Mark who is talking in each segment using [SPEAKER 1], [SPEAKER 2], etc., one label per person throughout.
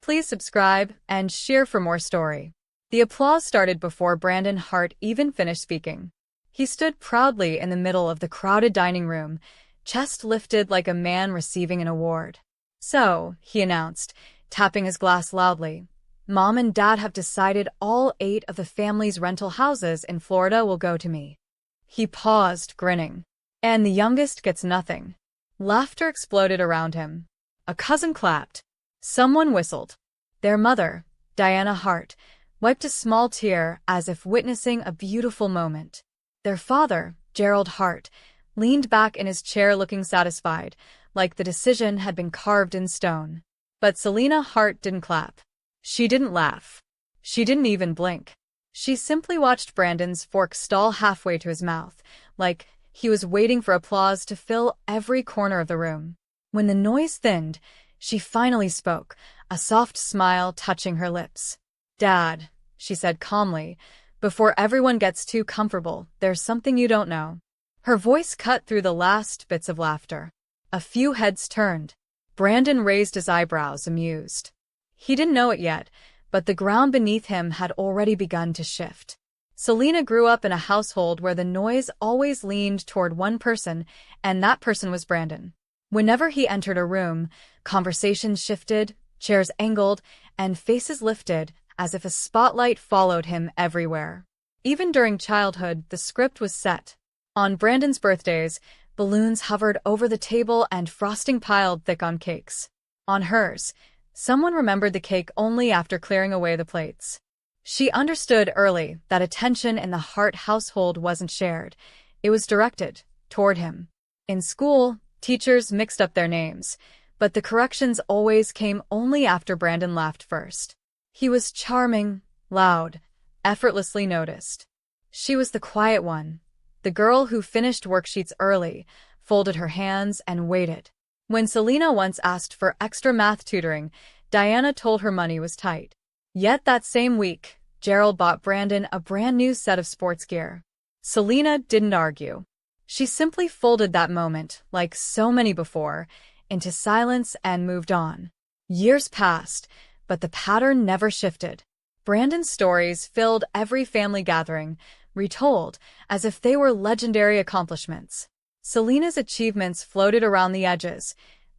[SPEAKER 1] Please subscribe and share for more story. The applause started before Brandon Hart even finished speaking. He stood proudly in the middle of the crowded dining room, chest lifted like a man receiving an award. So, he announced, tapping his glass loudly, Mom and Dad have decided all 8 of the family's rental houses in Florida will go to me. He paused, grinning. And the youngest gets nothing. Laughter exploded around him. A cousin clapped. Someone whistled. Their mother, Diana Hart, wiped a small tear as if witnessing a beautiful moment. Their father, Gerald Hart, leaned back in his chair looking satisfied, like the decision had been carved in stone. But Selena Hart didn't clap. She didn't laugh. She didn't even blink. She simply watched Brandon's fork stall halfway to his mouth, like he was waiting for applause to fill every corner of the room. When the noise thinned, she finally spoke, a soft smile touching her lips. Dad, she said calmly, before everyone gets too comfortable, there's something you don't know. Her voice cut through the last bits of laughter. A few heads turned. Brandon raised his eyebrows, amused. He didn't know it yet, but the ground beneath him had already begun to shift. Selena grew up in a household where the noise always leaned toward one person, and that person was Brandon. Whenever he entered a room, conversations shifted, chairs angled, and faces lifted, as if a spotlight followed him everywhere. Even during childhood, the script was set. On Brandon's birthdays, balloons hovered over the table and frosting piled thick on cakes. On hers, someone remembered the cake only after clearing away the plates. She understood early that attention in the Hart household wasn't shared. It was directed toward him. In school, teachers mixed up their names, but the corrections always came only after Brandon laughed first. He was charming, loud, effortlessly noticed. She was the quiet one, the girl who finished worksheets early, folded her hands, and waited. When Selena once asked for extra math tutoring, Diana told her money was tight. Yet that same week, Gerald bought Brandon a brand new set of sports gear. Selena didn't argue. She simply folded that moment, like so many before, into silence and moved on. Years passed, but the pattern never shifted. Brandon's stories filled every family gathering, retold as if they were legendary accomplishments. Selena's achievements floated around the edges,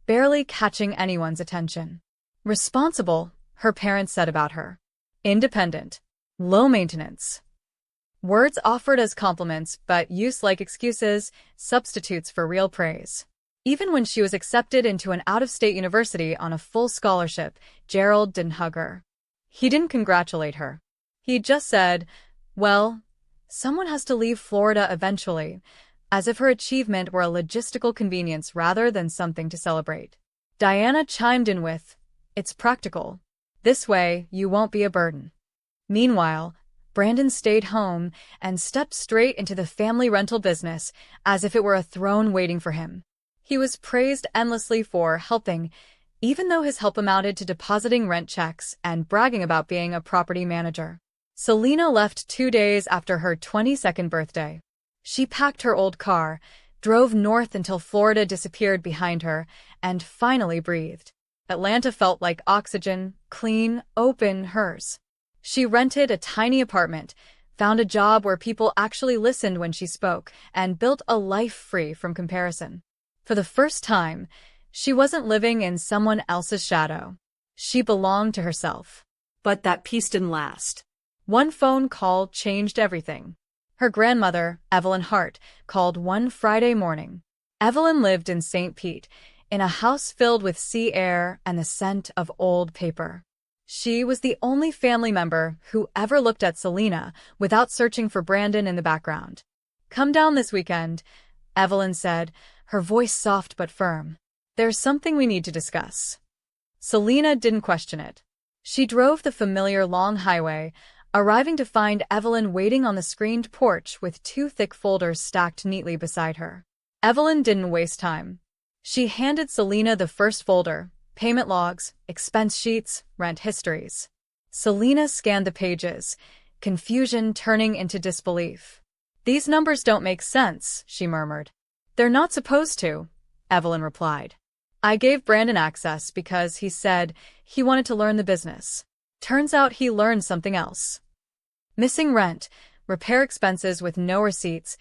[SPEAKER 1] barely catching anyone's attention. Responsible, her parents said about her. Independent. Low maintenance. Words offered as compliments but used like excuses, substitutes for real praise. Even when she was accepted into an out-of-state university on a full scholarship, Gerald didn't hug her. He didn't congratulate her. He just said, well, someone has to leave Florida eventually, as if her achievement were a logistical convenience rather than something to celebrate. Diana chimed in with, it's practical. This way, you won't be a burden. Meanwhile, Brandon stayed home and stepped straight into the family rental business as if it were a throne waiting for him. He was praised endlessly for helping, even though his help amounted to depositing rent checks and bragging about being a property manager. Selena left 2 days after her 22nd birthday. She packed her old car, drove north until Florida disappeared behind her, and finally breathed. Atlanta felt like oxygen, clean, open, hers. She rented a tiny apartment, found a job where people actually listened when she spoke, and built a life free from comparison. For the first time, she wasn't living in someone else's shadow. She belonged to herself. But that peace didn't last. One phone call changed everything. Her grandmother, Evelyn Hart, called one Friday morning. Evelyn lived in St. Pete, in a house filled with sea air and the scent of old paper. She was the only family member who ever looked at Selena without searching for Brandon in the background. Come down this weekend, Evelyn said, her voice soft but firm. There's something we need to discuss. Selena didn't question it. She drove the familiar long highway, arriving to find Evelyn waiting on the screened porch with 2 thick folders stacked neatly beside her. Evelyn didn't waste time. She handed Selena the first folder, payment logs, expense sheets, rent histories. Selena scanned the pages, confusion turning into disbelief. These numbers don't make sense, she murmured. They're not supposed to, Evelyn replied. I gave Brandon access because he said He wanted to learn the business. Turns out he learned something else. Missing rent, repair expenses with no receipts,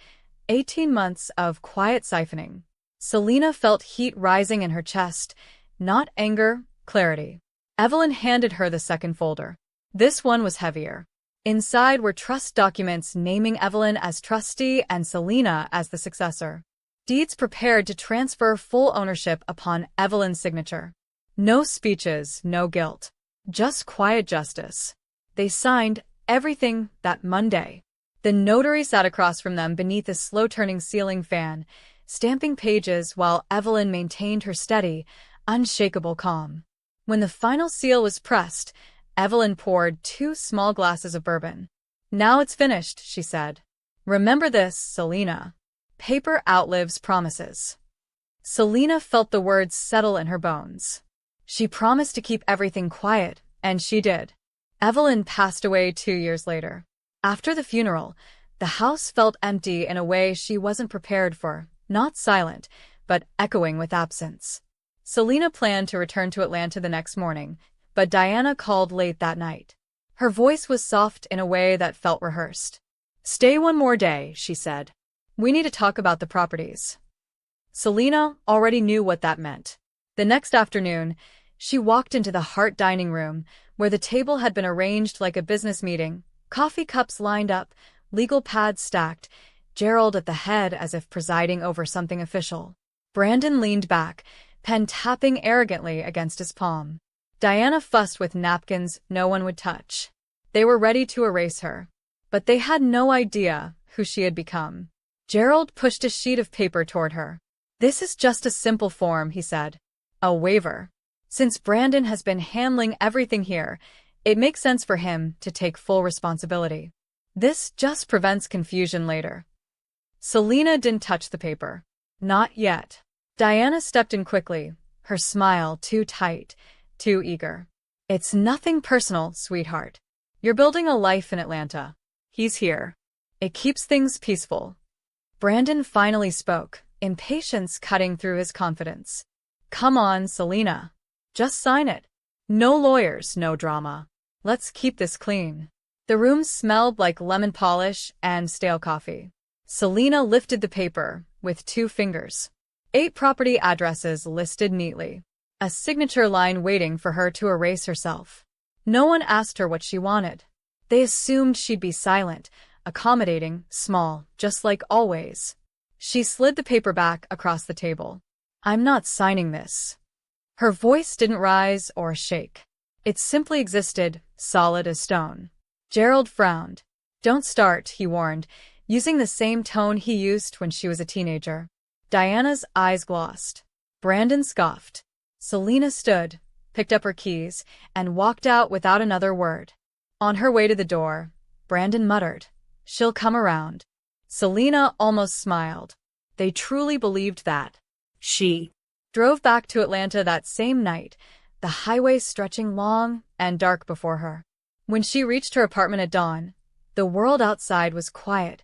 [SPEAKER 1] 18 months of quiet siphoning. Selena felt heat rising in her chest, not anger, clarity. Evelyn handed her the second folder. This one was heavier. Inside were trust documents naming Evelyn as trustee and Selena as the successor. Deeds prepared to transfer full ownership upon Evelyn's signature. No speeches, no guilt. Just quiet justice. They signed everything that Monday. The notary sat across from them beneath a slow-turning ceiling fan, stamping pages while Evelyn maintained her steady, unshakable calm. When the final seal was pressed, Evelyn poured 2 small glasses of bourbon. "Now it's finished," she said. "Remember this, Selena. Paper outlives promises." Selena felt the words settle in her bones. She promised to keep everything quiet, and she did. Evelyn passed away 2 years later. After the funeral, the house felt empty in a way she wasn't prepared for, not silent, but echoing with absence. Selena planned to return to Atlanta the next morning, but Diana called late that night. Her voice was soft in a way that felt rehearsed. "Stay one more day," she said. "We need to talk about the properties." Selena already knew what that meant. The next afternoon, she walked into the Hart dining room, where the table had been arranged like a business meeting, coffee cups lined up, legal pads stacked, Gerald at the head as if presiding over something official. Brandon leaned back, pen tapping arrogantly against his palm. Diana fussed with napkins no one would touch. They were ready to erase her. But they had no idea who she had become. Gerald pushed a sheet of paper toward her. "This is just a simple form," he said. "A waiver. Since Brandon has been handling everything here, it makes sense for him to take full responsibility. This just prevents confusion later." Selena didn't touch the paper. Not yet. Diana stepped in quickly, her smile too tight, too eager. "It's nothing personal, sweetheart. You're building a life in Atlanta. He's here. It keeps things peaceful." Brandon finally spoke, impatience cutting through his confidence. "Come on, Selena. Just sign it. No lawyers, no drama. Let's keep this clean." The room smelled like lemon polish and stale coffee. Selena lifted the paper with 2 fingers. 8 property addresses listed neatly. A signature line waiting for her to erase herself. No one asked her what she wanted. They assumed she'd be silent, accommodating, small, just like always. She slid the paper back across the table. "I'm not signing this." Her voice didn't rise or shake. It simply existed, solid as stone. Gerald frowned. "Don't start," he warned, using the same tone he used when she was a teenager. Diana's eyes glossed. Brandon scoffed. Selena stood, picked up her keys, and walked out without another word. On her way to the door, Brandon muttered, "She'll come around." Selena almost smiled. They truly believed that. She drove back to Atlanta that same night, the highway stretching long and dark before her. When she reached her apartment at dawn, the world outside was quiet,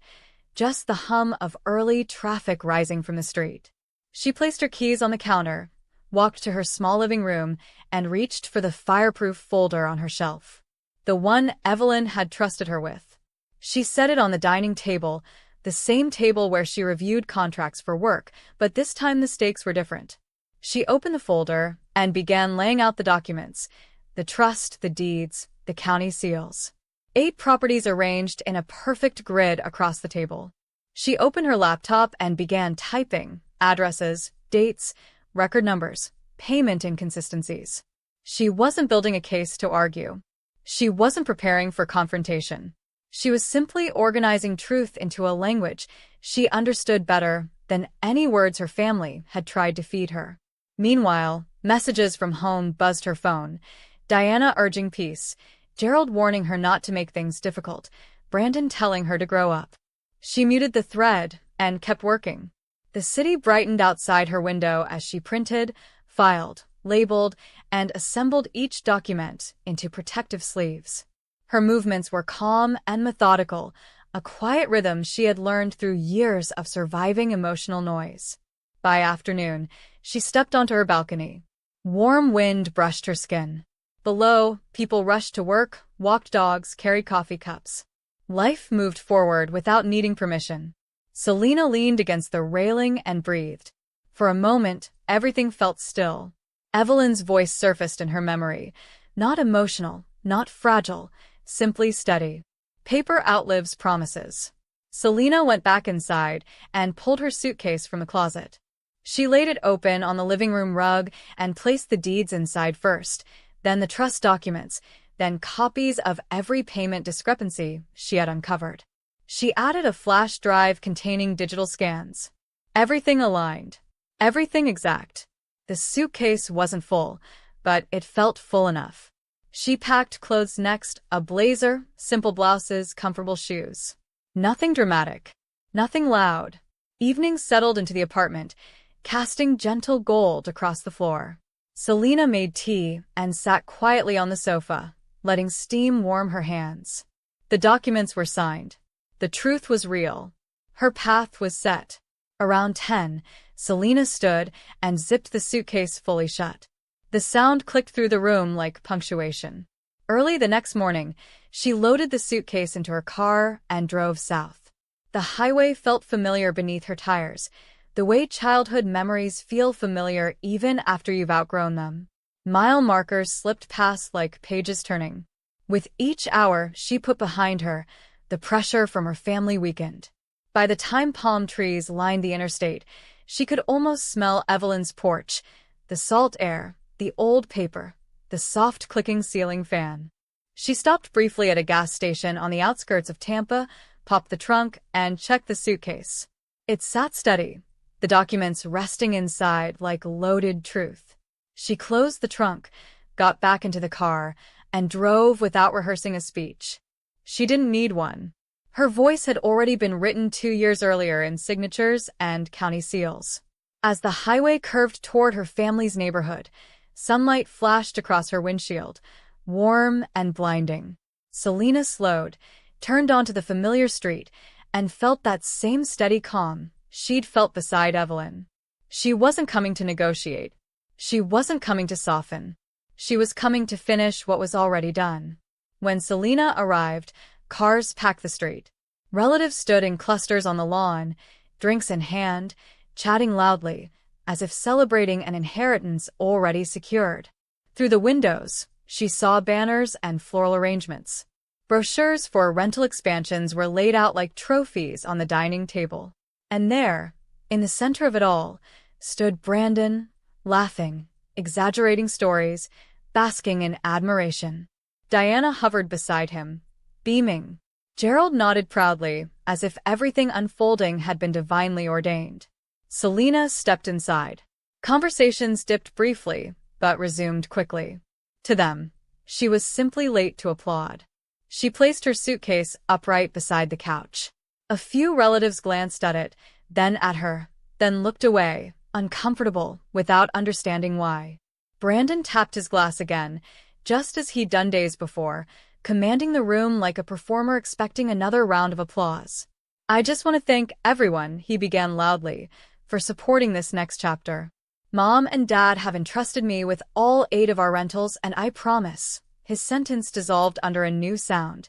[SPEAKER 1] just the hum of early traffic rising from the street. She placed her keys on the counter, walked to her small living room, and reached for the fireproof folder on her shelf. The one Evelyn had trusted her with. She set it on the dining table, the same table where she reviewed contracts for work, but this time the stakes were different. She opened the folder and began laying out the documents, the trust, the deeds, the county seals. 8 properties arranged in a perfect grid across the table. She opened her laptop and began typing addresses, dates, record numbers, payment inconsistencies. She wasn't building a case to argue. She wasn't preparing for confrontation. She was simply organizing truth into a language she understood better than any words her family had tried to feed her. Meanwhile, messages from home buzzed her phone. Diana urging peace, Gerald warning her not to make things difficult, Brandon telling her to grow up. She muted the thread and kept working. The city brightened outside her window as she printed, filed, labeled, and assembled each document into protective sleeves. Her movements were calm and methodical, a quiet rhythm she had learned through years of surviving emotional noise. By afternoon, she stepped onto her balcony. Warm wind brushed her skin. Below, people rushed to work, walked dogs, carried coffee cups. Life moved forward without needing permission. Selena leaned against the railing and breathed. For a moment, everything felt still. Evelyn's voice surfaced in her memory. Not emotional, not fragile, simply steady. Paper outlives promises. Selena went back inside and pulled her suitcase from the closet. She laid it open on the living room rug and placed the deeds inside first, then the trust documents, then copies of every payment discrepancy she had uncovered. She added a flash drive containing digital scans. Everything aligned. Everything exact. The suitcase wasn't full, but it felt full enough. She packed clothes next, a blazer, simple blouses, comfortable shoes. Nothing dramatic. Nothing loud. Evenings settled into the apartment, casting gentle gold across the floor. Selena made tea and sat quietly on the sofa, letting steam warm her hands. The documents were signed. The truth was real. Her path was set. Around 10, Selena stood and zipped the suitcase fully shut. The sound clicked through the room like punctuation. Early the next morning, she loaded the suitcase into her car and drove south. The highway felt familiar beneath her tires, the way childhood memories feel familiar even after you've outgrown them. Mile markers slipped past like pages turning. With each hour she put behind her, the pressure from her family weakened. By the time palm trees lined the interstate, she could almost smell Evelyn's porch, the salt air, the old paper, the soft clicking ceiling fan. She stopped briefly at a gas station on the outskirts of Tampa, popped the trunk, and checked the suitcase. It sat steady, the documents resting inside like loaded truth. She closed the trunk, got back into the car, and drove without rehearsing a speech. She didn't need one. Her voice had already been written 2 years earlier in signatures and county seals. As the highway curved toward her family's neighborhood, sunlight flashed across her windshield, warm and blinding. Selena slowed, turned onto the familiar street, and felt that same steady calm she'd felt beside Evelyn. She wasn't coming to negotiate. She wasn't coming to soften. She was coming to finish what was already done. When Selena arrived, cars packed the street. Relatives stood in clusters on the lawn, drinks in hand, chatting loudly, as if celebrating an inheritance already secured. Through the windows, she saw banners and floral arrangements. Brochures for rental expansions were laid out like trophies on the dining table. And there, in the center of it all, stood Brandon, laughing, exaggerating stories, basking in admiration. Diana hovered beside him, beaming. Gerald nodded proudly, as if everything unfolding had been divinely ordained. Selena stepped inside. Conversations dipped briefly, but resumed quickly. To them, she was simply late to applaud. She placed her suitcase upright beside the couch. A few relatives glanced at it, then at her, then looked away, uncomfortable, without understanding why. Brandon tapped his glass again, just as he'd done days before, commanding the room like a performer expecting another round of applause. "I just want to thank everyone," he began loudly, "for supporting this next chapter. Mom and Dad have entrusted me with all 8 of our rentals, and I promise." His sentence dissolved under a new sound,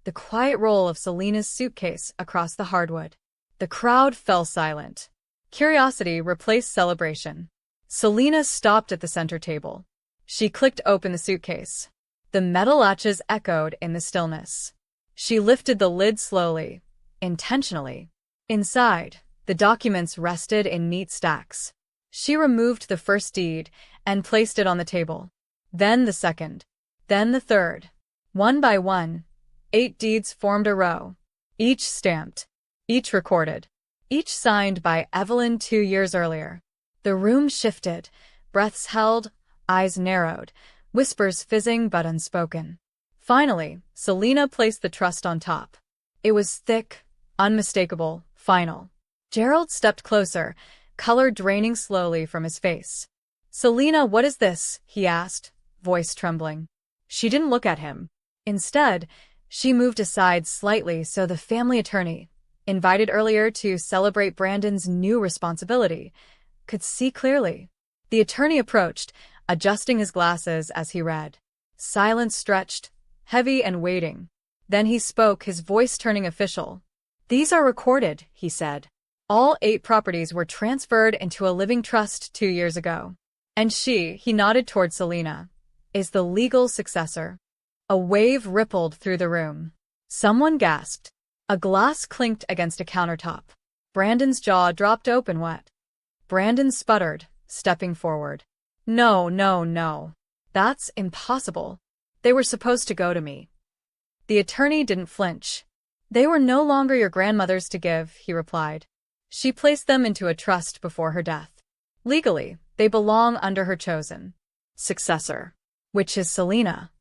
[SPEAKER 1] the quiet roll of Selena's suitcase across the hardwood. The crowd fell silent. Curiosity replaced celebration. Selena stopped at the center table. She clicked open the suitcase. The metal latches echoed in the stillness. She lifted the lid slowly, intentionally. Inside, the documents rested in neat stacks. She removed the first deed and placed it on the table. Then the second. Then the third. One by one, 8 deeds formed a row. Each stamped. Each recorded. Each signed by Evelyn 2 years earlier. The room shifted. Breaths held, eyes narrowed, whispers fizzing but unspoken. Finally, Selena placed the trust on top. It was thick, unmistakable, final. Gerald stepped closer, color draining slowly from his face. "Selena, what is this?" he asked, voice trembling. She didn't look at him. Instead, she moved aside slightly so the family attorney, invited earlier to celebrate Brandon's new responsibility, could see clearly. The attorney approached, adjusting his glasses as he read. Silence stretched, heavy and waiting. Then he spoke, his voice turning official. "These are recorded," he said. "All 8 properties were transferred into a living trust 2 years ago. And he nodded toward Selena, is the legal successor." A wave rippled through the room. Someone gasped. A glass clinked against a countertop. Brandon's jaw dropped open. "What?" Brandon sputtered, stepping forward. "No, no, no. That's impossible. They were supposed to go to me." The attorney didn't flinch. "They were no longer your grandmother's to give," he replied. "She placed them into a trust before her death. Legally, they belong under her chosen successor, which is Selena."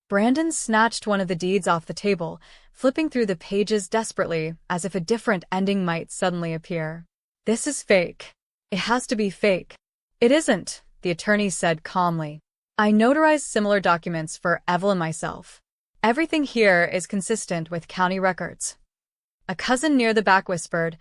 [SPEAKER 1] Brandon snatched one of the deeds off the table, flipping through the pages desperately, as if a different ending might suddenly appear. "This is fake. It has to be fake." "It isn't," the attorney said calmly. "I notarized similar documents for Evelyn myself. Everything here is consistent with county records." A cousin near the back whispered,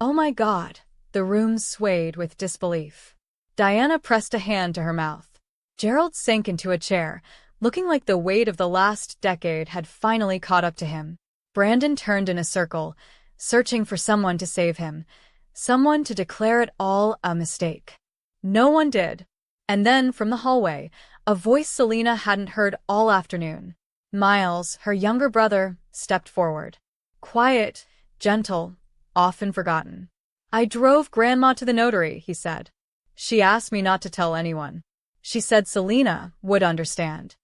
[SPEAKER 1] "Oh my God." The room swayed with disbelief. Diana pressed a hand to her mouth. Gerald sank into a chair, looking like the weight of the last decade had finally caught up to him. Brandon turned in a circle, searching for someone to save him, someone to declare it all a mistake. No one did. And then, from the hallway, a voice Selena hadn't heard all afternoon. Miles, her younger brother, stepped forward. Quiet, gentle, often forgotten. "I drove Grandma to the notary," he said. "She asked me not to tell anyone. She said Selena would understand."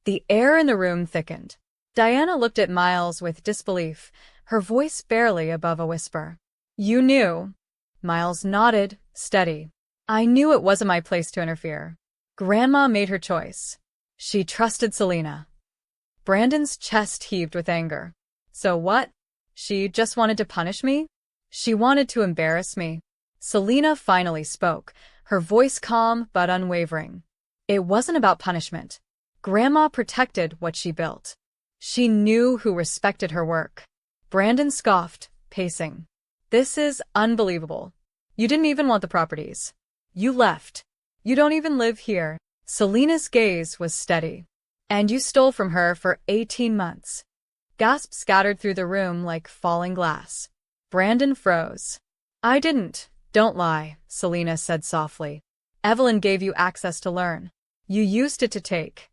[SPEAKER 1] The air in the room thickened. Diana looked at Miles with disbelief, her voice barely above a whisper. "You knew?" Miles nodded, steady. "I knew it wasn't my place to interfere. Grandma made her choice. She trusted Selena." Brandon's chest heaved with anger. "So what? She just wanted to punish me? She wanted to embarrass me?" Selena finally spoke, her voice calm but unwavering. "It wasn't about punishment. Grandma protected what she built. She knew who respected her work." Brandon scoffed, pacing. "This is unbelievable. You didn't even want the properties. You left. You don't even live here." Selena's gaze was steady. "And you stole from her for 18 months. Gasps scattered through the room like falling glass. Brandon froze. "I didn't. Don't lie," Selena said softly. "Evelyn gave you access to learn. You used it to take."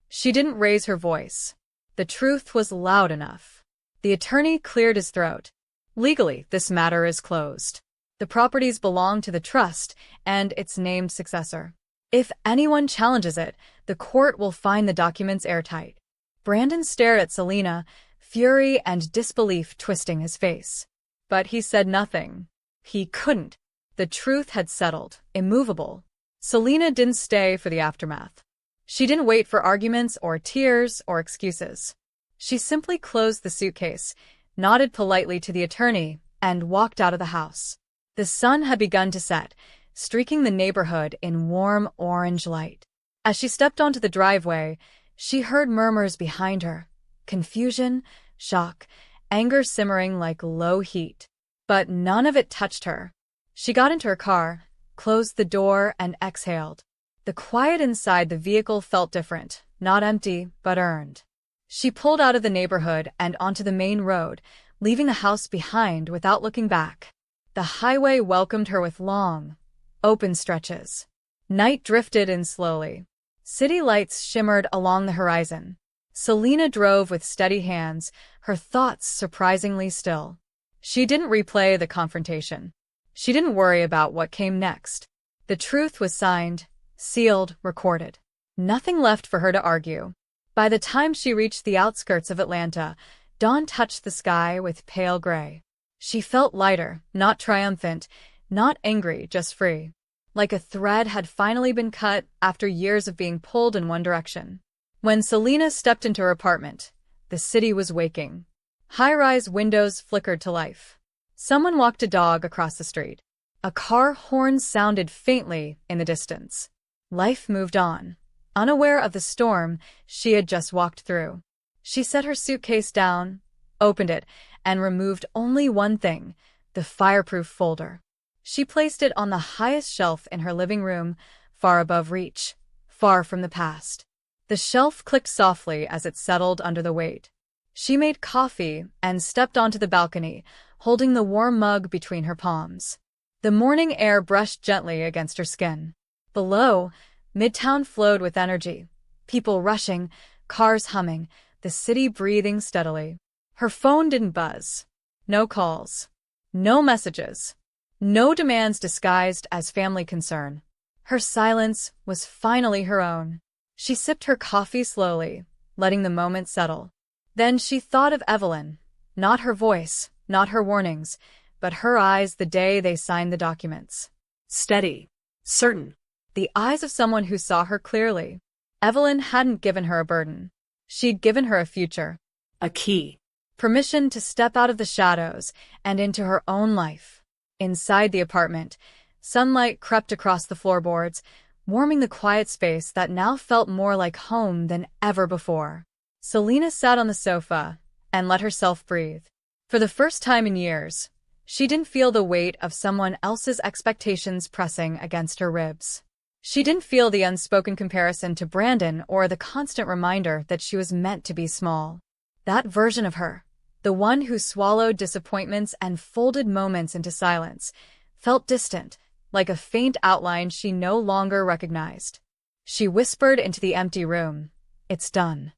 [SPEAKER 1] She didn't raise her voice. The truth was loud enough. The attorney cleared his throat. "Legally, this matter is closed. The properties belong to the trust and its named successor. If anyone challenges it, the court will find the documents airtight." Brandon stared at Selena, fury and disbelief twisting his face. But he said nothing. He couldn't. The truth had settled, immovable. Selena didn't stay for the aftermath. She didn't wait for arguments or tears or excuses. She simply closed the suitcase, nodded politely to the attorney, and walked out of the house. The sun had begun to set, streaking the neighborhood in warm orange light. As she stepped onto the driveway, she heard murmurs behind her, confusion, shock, anger simmering like low heat. But none of it touched her. She got into her car, closed the door, and exhaled. The quiet inside the vehicle felt different, not empty, but earned. She pulled out of the neighborhood and onto the main road, leaving the house behind without looking back. The highway welcomed her with long, open stretches. Night drifted in slowly. City lights shimmered along the horizon. Selena drove with steady hands, her thoughts surprisingly still. She didn't replay the confrontation. She didn't worry about what came next. The truth was signed, sealed, recorded. Nothing left for her to argue. By the time she reached the outskirts of Atlanta, dawn touched the sky with pale gray. She felt lighter, not triumphant, not angry, just free. Like a thread had finally been cut after years of being pulled in one direction. When Selena stepped into her apartment, the city was waking. High-rise windows flickered to life. Someone walked a dog across the street. A car horn sounded faintly in the distance. Life moved on, unaware of the storm she had just walked through. She set her suitcase down, opened it, and removed only one thing, the fireproof folder. She placed it on the highest shelf in her living room, far above reach, far from the past. The shelf clicked softly as it settled under the weight. She made coffee and stepped onto the balcony, holding the warm mug between her palms. The morning air brushed gently against her skin. Below, Midtown flowed with energy. People rushing, cars humming, the city breathing steadily. Her phone didn't buzz. No calls. No messages. No demands disguised as family concern. Her silence was finally her own. She sipped her coffee slowly, letting the moment settle. Then she thought of Evelyn. Not her voice, not her warnings, but her eyes the day they signed the documents. Steady. Certain. The eyes of someone who saw her clearly. Evelyn hadn't given her a burden. She'd given her a future. A key. Permission to step out of the shadows and into her own life. Inside the apartment, sunlight crept across the floorboards, warming the quiet space that now felt more like home than ever before. Selena sat on the sofa and let herself breathe. For the first time in years, she didn't feel the weight of someone else's expectations pressing against her ribs. She didn't feel the unspoken comparison to Brandon or the constant reminder that she was meant to be small. That version of her, the one who swallowed disappointments and folded moments into silence, felt distant, like a faint outline she no longer recognized. She whispered into the empty room, "It's done."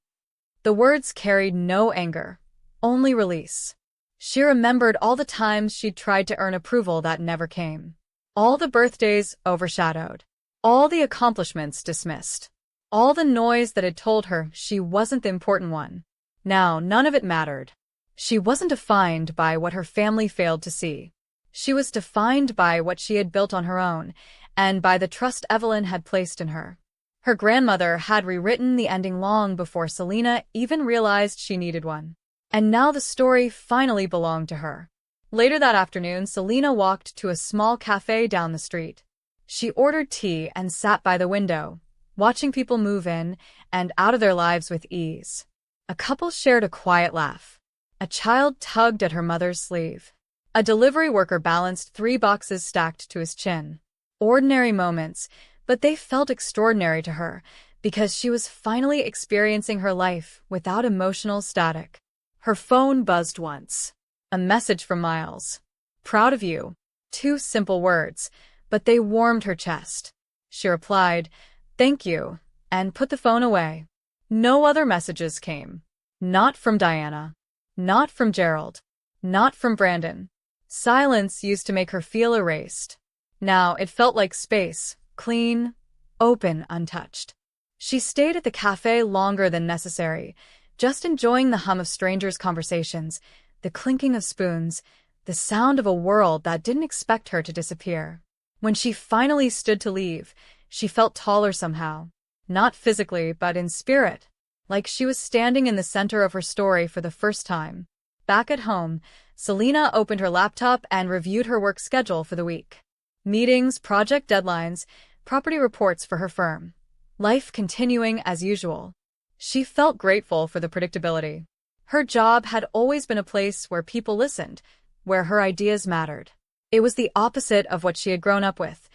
[SPEAKER 1] The words carried no anger, only release. She remembered all the times she'd tried to earn approval that never came. All the birthdays overshadowed. All the accomplishments dismissed. All the noise that had told her she wasn't the important one. Now, none of it mattered. She wasn't defined by what her family failed to see. She was defined by what she had built on her own, and by the trust Evelyn had placed in her. Her grandmother had rewritten the ending long before Selena even realized she needed one. And now the story finally belonged to her. Later that afternoon, Selena walked to a small cafe down the street. She ordered tea and sat by the window, watching people move in and out of their lives with ease. A couple shared a quiet laugh. A child tugged at her mother's sleeve. A delivery worker balanced 3 boxes stacked to his chin. Ordinary moments, but they felt extraordinary to her because she was finally experiencing her life without emotional static. Her phone buzzed once. A message from Miles. "Proud of you." 2 simple words, but they warmed her chest. She replied, "Thank you," and put the phone away. No other messages came. Not from Diana. Not from Gerald. Not from Brandon. Silence used to make her feel erased. Now it felt like space, clean, open, untouched. She stayed at the cafe longer than necessary, just enjoying the hum of strangers' conversations, the clinking of spoons, the sound of a world that didn't expect her to disappear. When she finally stood to leave, she felt taller somehow. Not physically, but in spirit, like she was standing in the center of her story for the first time. Back at home, Selena opened her laptop and reviewed her work schedule for the week. Meetings, project deadlines, property reports for her firm. Life continuing as usual. She felt grateful for the predictability. Her job had always been a place where people listened, where her ideas mattered. It was the opposite of what she had grown up with,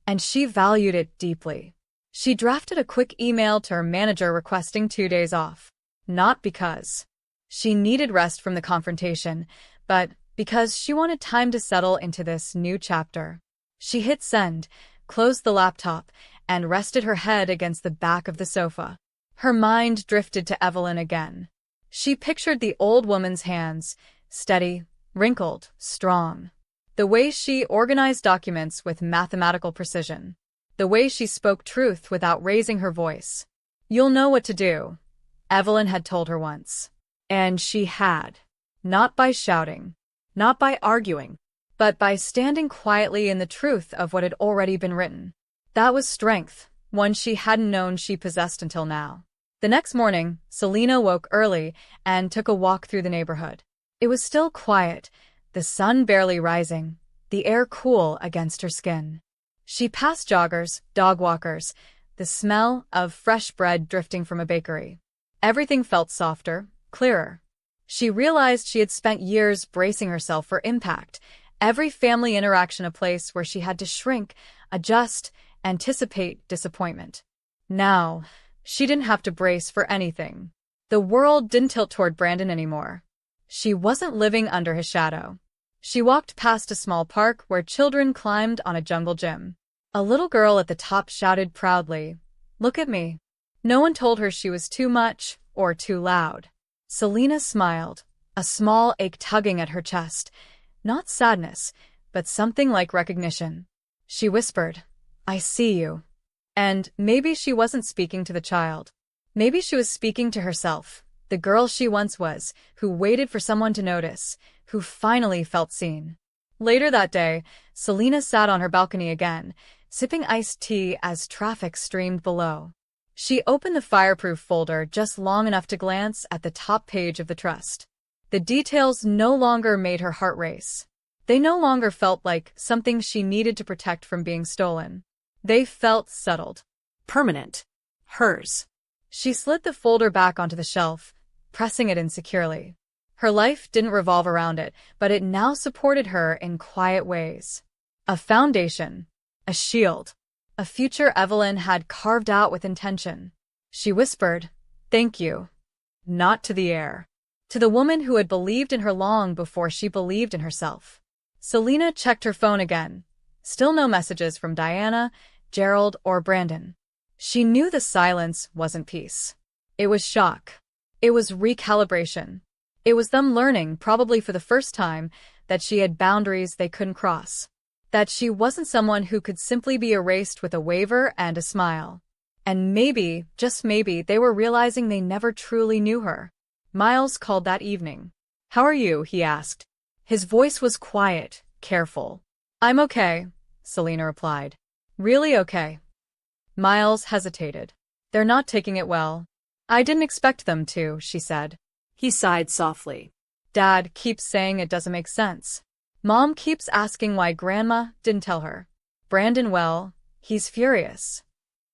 [SPEAKER 1] and she valued it deeply. She drafted a quick email to her manager requesting 2 days off. Not because she needed rest from the confrontation, but because she wanted time to settle into this new chapter. She hit send, closed the laptop, and rested her head against the back of the sofa. Her mind drifted to Evelyn again. She pictured the old woman's hands, steady, wrinkled, strong. The way she organized documents with mathematical precision. The way she spoke truth without raising her voice. "You'll know what to do," Evelyn had told her once. And she had. Not by shouting, not by arguing, but by standing quietly in the truth of what had already been written. That was strength, one she hadn't known she possessed until now. The next morning, Selena woke early and took a walk through the neighborhood. It was still quiet, the sun barely rising, the air cool against her skin. She passed joggers, dog walkers, the smell of fresh bread drifting from a bakery. Everything felt softer, clearer. She realized she had spent years bracing herself for impact, every family interaction a place where she had to shrink, adjust, anticipate disappointment. Now, She didn't have to brace for anything. The world didn't tilt toward Brandon anymore. She wasn't living under his shadow. She walked past a small park where children climbed on a jungle gym. A little girl at the top shouted proudly, "Look at me." No one told her she was too much or too loud. Selena smiled, a small ache tugging at her chest. Not sadness, but something like recognition. She whispered, "I see you." And maybe she wasn't speaking to the child. Maybe she was speaking to herself, the girl she once was, who waited for someone to notice, who finally felt seen. Later that day, Selena sat on her balcony again, sipping iced tea as traffic streamed below. She opened the fireproof folder just long enough to glance at the top page of the trust. The details no longer made her heart race. They no longer felt like something she needed to protect from being stolen. They felt settled.
[SPEAKER 2] Permanent. Hers.
[SPEAKER 1] She slid the folder back onto the shelf, pressing it in securely. Her life didn't revolve around it, but it now supported her in quiet ways. A foundation. A shield. A future Evelyn had carved out with intention. She whispered, "Thank you." Not to the air. To the woman who had believed in her long before she believed in herself. Selena checked her phone again. Still no messages from Diana, Gerald, or Brandon. She knew the silence wasn't peace. It was shock. It was recalibration. It was them learning, probably for the first time, that she had boundaries they couldn't cross. That she wasn't someone who could simply be erased with a waiver and a smile. And maybe, just maybe, they were realizing they never truly knew her. Miles called that evening. "How are you?" he asked. His voice was quiet, careful. "I'm okay," Selena replied. "Really okay." Miles hesitated. "They're not taking it well." "I didn't expect them to," she said.
[SPEAKER 2] He sighed softly.
[SPEAKER 1] "Dad keeps saying it doesn't make sense. Mom keeps asking why Grandma didn't tell her. Brandon, well, he's furious."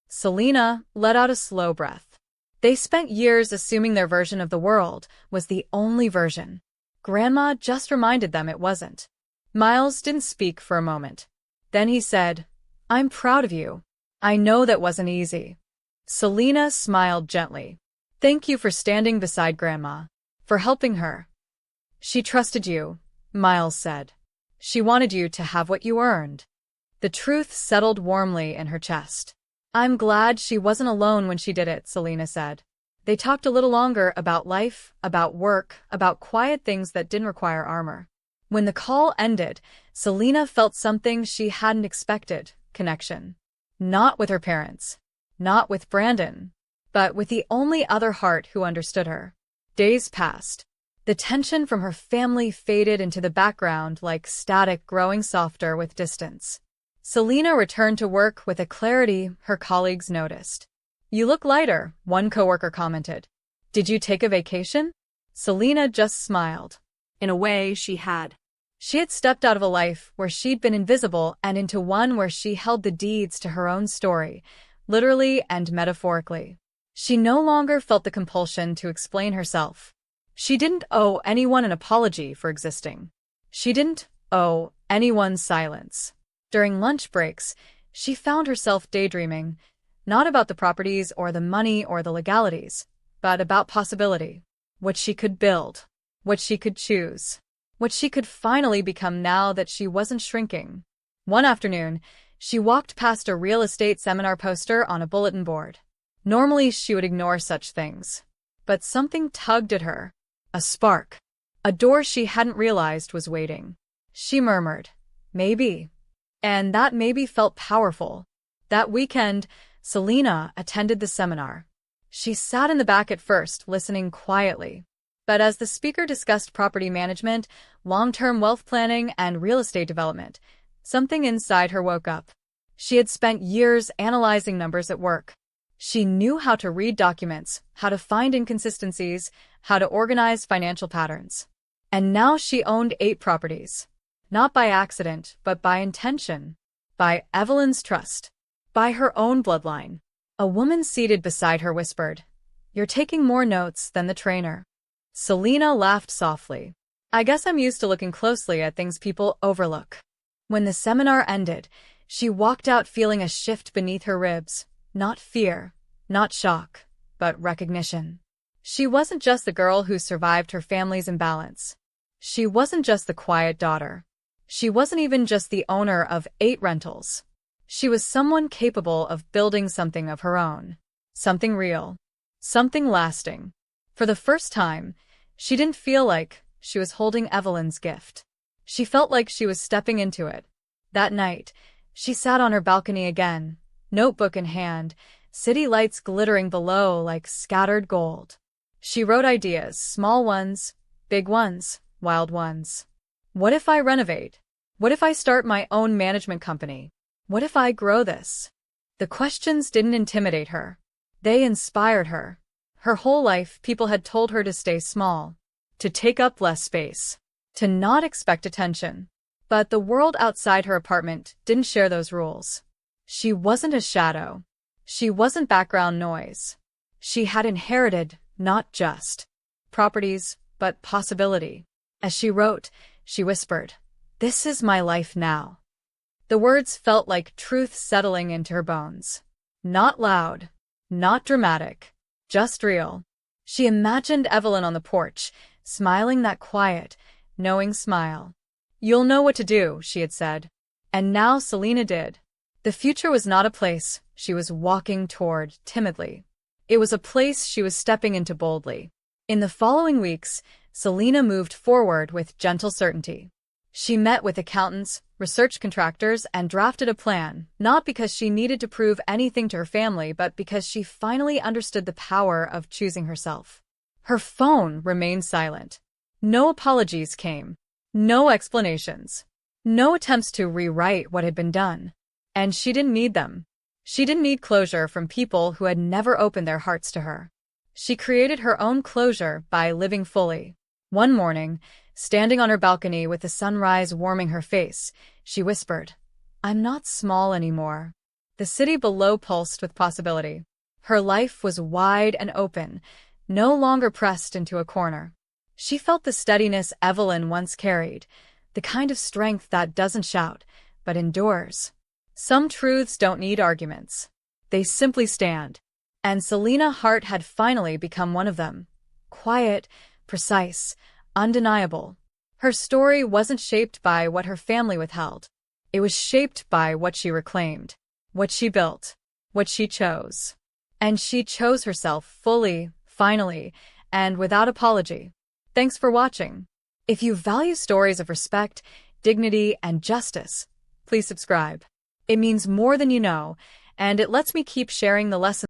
[SPEAKER 1] Selena let out a slow breath. They spent years assuming their version of the world was the only version. Grandma just reminded them it wasn't. Miles didn't speak for a moment. Then he said, "I'm proud of you. I know that wasn't easy." Selena smiled gently. "Thank you for standing beside Grandma. For helping her." "She trusted you," Miles said. "She wanted you to have what you earned." The truth settled warmly in her chest. "I'm glad she wasn't alone when she did it," Selena said. They talked a little longer about life, about work, about quiet things that didn't require armor. When the call ended, Selena felt something she hadn't expected: connection. Not with her parents. Not with Brandon. But with the only other heart who understood her. Days passed. The tension from her family faded into the background like static growing softer with distance. Selena returned to work with a clarity her colleagues noticed. "You look lighter," one coworker commented. "Did you take a vacation?" Selena just smiled.
[SPEAKER 2] In a way, she had.
[SPEAKER 1] She had stepped out of a life where she'd been invisible and into one where she held the deeds to her own story, literally and metaphorically. She no longer felt the compulsion to explain herself. She didn't owe anyone an apology for existing. She didn't owe anyone silence. During lunch breaks, she found herself daydreaming, not about the properties or the money or the legalities, but about possibility. What she could build. What she could choose. What she could finally become now that she wasn't shrinking. One afternoon, she walked past a real estate seminar poster on a bulletin board. Normally, she would ignore such things. But something tugged at her. A spark. A door she hadn't realized was waiting. She murmured, "Maybe." And that maybe felt powerful. That weekend, Selena attended the seminar. She sat in the back at first, listening quietly. But as the speaker discussed property management, long-term wealth planning, and real estate development, something inside her woke up. She had spent years analyzing numbers at work. She knew how to read documents, how to find inconsistencies, how to organize financial patterns. And now she owned 8 properties. Not by accident, but by intention. By Evelyn's trust. By her own bloodline. A woman seated beside her whispered, "You're taking more notes than the trainer." Selena laughed softly. "I guess I'm used to looking closely at things people overlook." When the seminar ended, she walked out feeling a shift beneath her ribs. Not fear, Not shock, but recognition. She wasn't just the girl who survived her family's imbalance. She wasn't just the quiet daughter. She wasn't even just the owner of 8 rentals. She was someone capable of building something of her own. Something real. Something lasting. For the first time, she didn't feel like she was holding Evelyn's gift. She felt like she was stepping into it. That night, she sat on her balcony again, notebook in hand, city lights glittering below like scattered gold. She wrote ideas, small ones, big ones, wild ones. What if I renovate? What if I start my own management company? What if I grow this? The questions didn't intimidate her. They inspired her. Her whole life, people had told her to stay small, to take up less space, to not expect attention. But the world outside her apartment didn't share those rules. She wasn't a shadow. She wasn't background noise. She had inherited not just properties, but possibility. As she wrote, she whispered, "This is my life now." The words felt like truth settling into her bones. Not loud, not dramatic, just real. She imagined Evelyn on the porch, smiling that quiet, knowing smile. "You'll know what to do," she had said. And now Selena did. The future was not a place she was walking toward timidly. It was a place she was stepping into boldly. In the following weeks, Selena moved forward with gentle certainty. She met with accountants, research contractors, and drafted a plan, not because she needed to prove anything to her family, but because she finally understood the power of choosing herself. Her phone remained silent. No apologies came. No explanations. No attempts to rewrite what had been done. And she didn't need them. She didn't need closure from people who had never opened their hearts to her. She created her own closure by living fully. One morning, standing on her balcony with the sunrise warming her face, she whispered, "I'm not small anymore." The city below pulsed with possibility. Her life was wide and open, no longer pressed into a corner. She felt the steadiness Evelyn once carried, the kind of strength that doesn't shout, but endures. Some truths don't need arguments. They simply stand. And Selena Hart had finally become one of them. Quiet, precise, undeniable. Her story wasn't shaped by what her family withheld. It was shaped by what she reclaimed, what she built, what she chose. And she chose herself fully, finally, and without apology. Thanks for watching. If you value stories of respect, dignity, and justice, please subscribe. It means more than you know, and it lets me keep sharing the lessons